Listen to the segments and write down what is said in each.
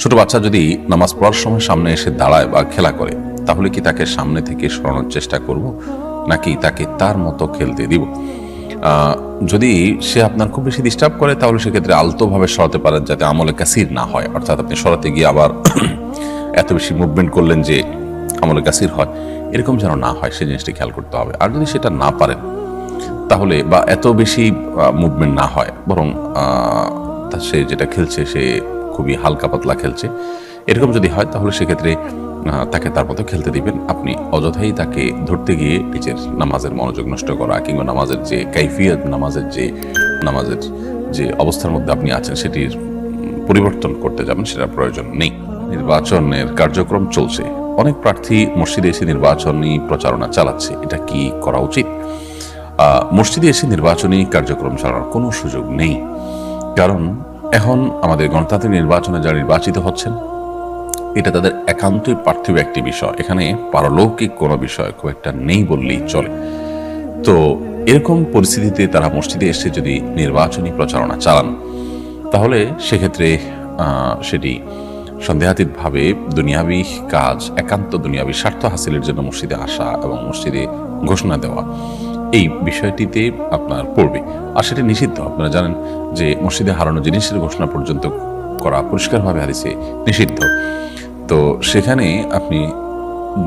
ছোট বাচ্চা যদি নামাজ পড়ার সময় সামনে এসে দাঁড়ায় বা খেলা করে, তাহলে কি তাকে সামনে থেকে সরানোর চেষ্টা করব, নাকি তাকে তার মতো খেলতে দিব? যদি সে আপনার খুব বেশি ডিস্টার্ব করে, তাহলে সেক্ষেত্রে আলতোভাবে সরাতে পারেন, যাতে আমলে কাসির না হয়। অর্থাৎ আপনি সরাতে গিয়ে আবার এত বেশি মুভমেন্ট করলেন যে আমলে কাসির হয়, এরকম যেন না হয়, সেই জিনিসটি খেয়াল করতে হবে। আর যদি সেটা না পারেন, তাহলে বা এত বেশি মুভমেন্ট না হয়, বরং সে যেটা খেলছে সে খুবই হালকা পাতলা খেলছে, এরকম যদি হয়, তাহলে সেক্ষেত্রে তাকে তার মতো খেলতে দিবেন। আপনি অযথাই তাকে ধরতে গিয়ে নিজের নামাজের মনোযোগ নষ্ট করা কিংবা নামাজের যে কাইফিয়ত, নামাজের যে অবস্থার মধ্যে আপনি আছেন সেটির পরিবর্তন করতে যাবেন, সেটার প্রয়োজন নেই। নির্বাচনের কার্যক্রম চলছে, অনেক প্রার্থী মসজিদে এসে নির্বাচনী প্রচারণা চালাচ্ছে, এটা কি করা উচিত? মসজিদে এসে নির্বাচনী কার্যক্রম চালানোর কোনো সুযোগ নেই, কারণ এখন আমাদের গণতান্ত্রিক নির্বাচনে যারা নির্বাচিত হচ্ছেন, এটা তাদের একান্তই পার্থিব একটি বিষয়। এখানে পারলৌকিক কোনো বিষয় খুব একটা নেই বললেই চলে। তো এরকম পরিস্থিতিতে তারা মসজিদে এসে যদি নির্বাচনী প্রচারণা চালান, তাহলে সেক্ষেত্রে সেটি সন্দেহাতীতভাবে দুনিয়াবি কাজ, একান্ত দুনিয়াবি স্বার্থ হাসিলের জন্য মসজিদে আসা এবং মসজিদে ঘোষণা দেওয়া, এই বিষয়টিতে আপনার পড়বে। আর সেটি নিষিদ্ধ। আপনারা জানেন যে মসজিদে হারানো জিনিসের ঘোষণা পর্যন্ত করা পরিষ্কারভাবে হাদিসে নিষিদ্ধ। তো সেখানে আপনি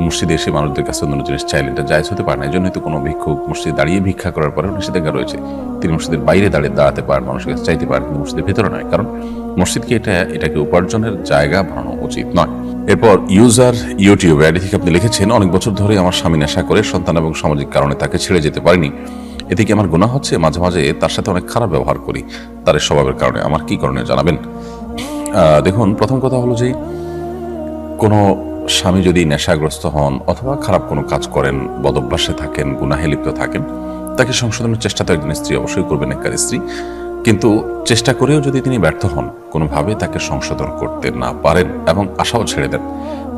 মসজিদে এসে মানুষদের কাছে অন্য জিনিস চাইলে এটা জায়েজ হতে পারে না। এই জন্য তো কোনো ভিক্ষুক মসজিদে দাঁড়িয়ে ভিক্ষা করার পরেও নিষেধাজ্ঞা রয়েছে। তিনি মসজিদের বাইরে দাঁড়াতে পারেন, মানুষের কাছে চাইতে পারেন, কিন্তু মসজিদের ভেতরে নয়, কারণ মসজিদকে এটাকে উপার্জনের জায়গা বানানো উচিত নয়। এরপর ইউজার ইউটিউব আইডি থেকে আপনি লিখেছেন, অনেক বছর ধরে আমার স্বামী নেশা করে সন্তান এবং সামাজিক কারণে তাকে ছেড়ে যেতে পারিনি। এতে কি আমার গুনাহ হচ্ছে? মাঝে মাঝে তার সাথে অনেক খারাপ ব্যবহার করি, তার স্বভাবের কারণে। আমার কি করণীয় জানাবেন? দেখুন, প্রথম কথা হলো যে কোনো স্বামী যদি নেশাগ্রস্ত হন অথবা খারাপ কোনো কাজ করেন, বদভ্যাসে থাকেন, গুনাহে লিপ্ত থাকেন, তাকে সংশোধনের চেষ্টা তো একজন স্ত্রী অবশ্যই করবেন, নেককার স্ত্রী। কিন্তু চেষ্টা করেও যদি তিনি ব্যর্থ হন, কোনোভাবে তাকে সংশোধন করতে না পারেন এবং আশাও ছেড়ে দেন,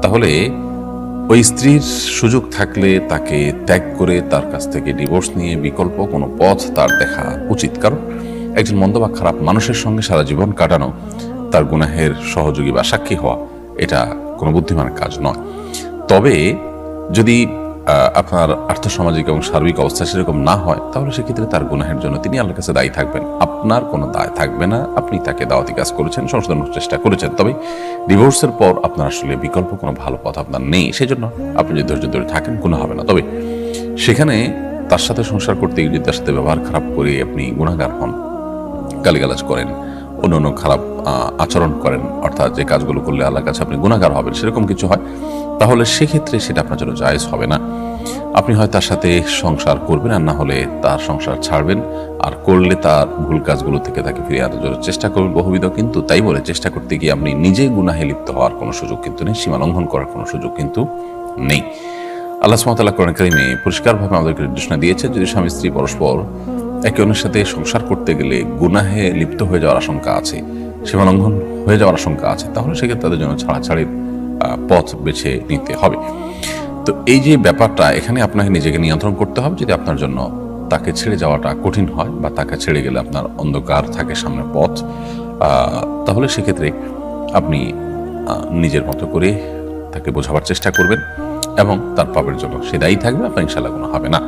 তাহলে ওই স্ত্রীর সুযোগ থাকলে তাকে ত্যাগ করে তার কাছ থেকে ডিভোর্স নিয়ে বিকল্প কোনো পথ তার দেখা উচিত। কারণ একজন মন্দ বা খারাপ মানুষের সঙ্গে সারা জীবন কাটানো, তার গুনাহের সহযোগী বা সাক্ষী হওয়া, এটা কোনো বুদ্ধিমানের কাজ নয়। তবে যদি আপনার আর্থসামাজিক এবং সার্বিক অবস্থা সেরকম না হয়, তাহলে সেক্ষেত্রে তার গুনাহের জন্য তিনি আল্লাহর কাছে দায়ী থাকবেন, আপনার কোনো দায় থাকবে না। আপনি তাকে দাওয়াতি কাজ করেছেন, সংশোধনের চেষ্টা করেছেন, তবে ডিভোর্সের পর আপনার আসলে বিকল্প কোনো ভালো পথ আপনার নেই। সেই জন্য আপনি যদি ধৈর্য ধরে থাকেন, গুনাহ হবে না। তবে সেখানে তার সাথে সংসার করতে গিয়ে যদি তার সাথে ব্যবহার খারাপ করে আপনি গুনাহগার হন, গালিগালাজ করেন, অন্য খারাপ আচরণ করেন, অর্থাৎ যে কাজগুলো করলে আল্লাহর কাছে আপনি গুনাহগার হবেন, সেরকম কিছু হয়, তাহলে সেক্ষেত্রে সেটা আপনার জন্য জায়েজ হবে না। আপনি হয় তার সাথে সংসার করবেন, আর না হলে তার সংসার ছাড়বেন। আর করলে তার ভুল কাজগুলো থেকে তাকে ফিরিয়ে আনার জন্য চেষ্টা করবেন বহুবিধ। কিন্তু তাই বলে চেষ্টা করতে গিয়ে আপনি নিজে গুনাহে লিপ্ত হওয়ার কোনো সুযোগ কিন্তু নেই, সীমা লঙ্ঘন করার কোনো সুযোগ কিন্তু নেই। আল্লাহ সুবহানাহু ওয়া তাআলা কোরআন কারীমে পরিষ্কারভাবে আমাদেরকে নির্দেশনা দিয়েছেন, যদি স্বামী স্ত্রী পরস্পর একে অন্যের সাথে সংসার করতে গেলে গুনাহে লিপ্ত হয়ে যাওয়ার আশঙ্কা আছে, সীমা লঙ্ঘন হয়ে যাওয়ার আশঙ্কা আছে, তাহলে সেক্ষেত্রে তাদের জন্য ছাড়াছাড়ির পথ বেছে নিতে হবে। তো এই যে ব্যাপারটা, এখানে আপনাকে নিজেকে নিয়ন্ত্রণ করতে হবে। যদি আপনার জন্য তাকে ছেড়ে যাওয়াটা কঠিন হয় বা তাকে ছেড়ে গেলে আপনার অন্ধকার থাকে সামনে পথ, তাহলে সেক্ষেত্রে আপনি নিজের মতো করে তাকে বোঝাবার চেষ্টা করবেন এবং তার পাপের জন্য সে দায়ী থাকবে, আপনার ইনশাআল্লাহ কোনো হবে না।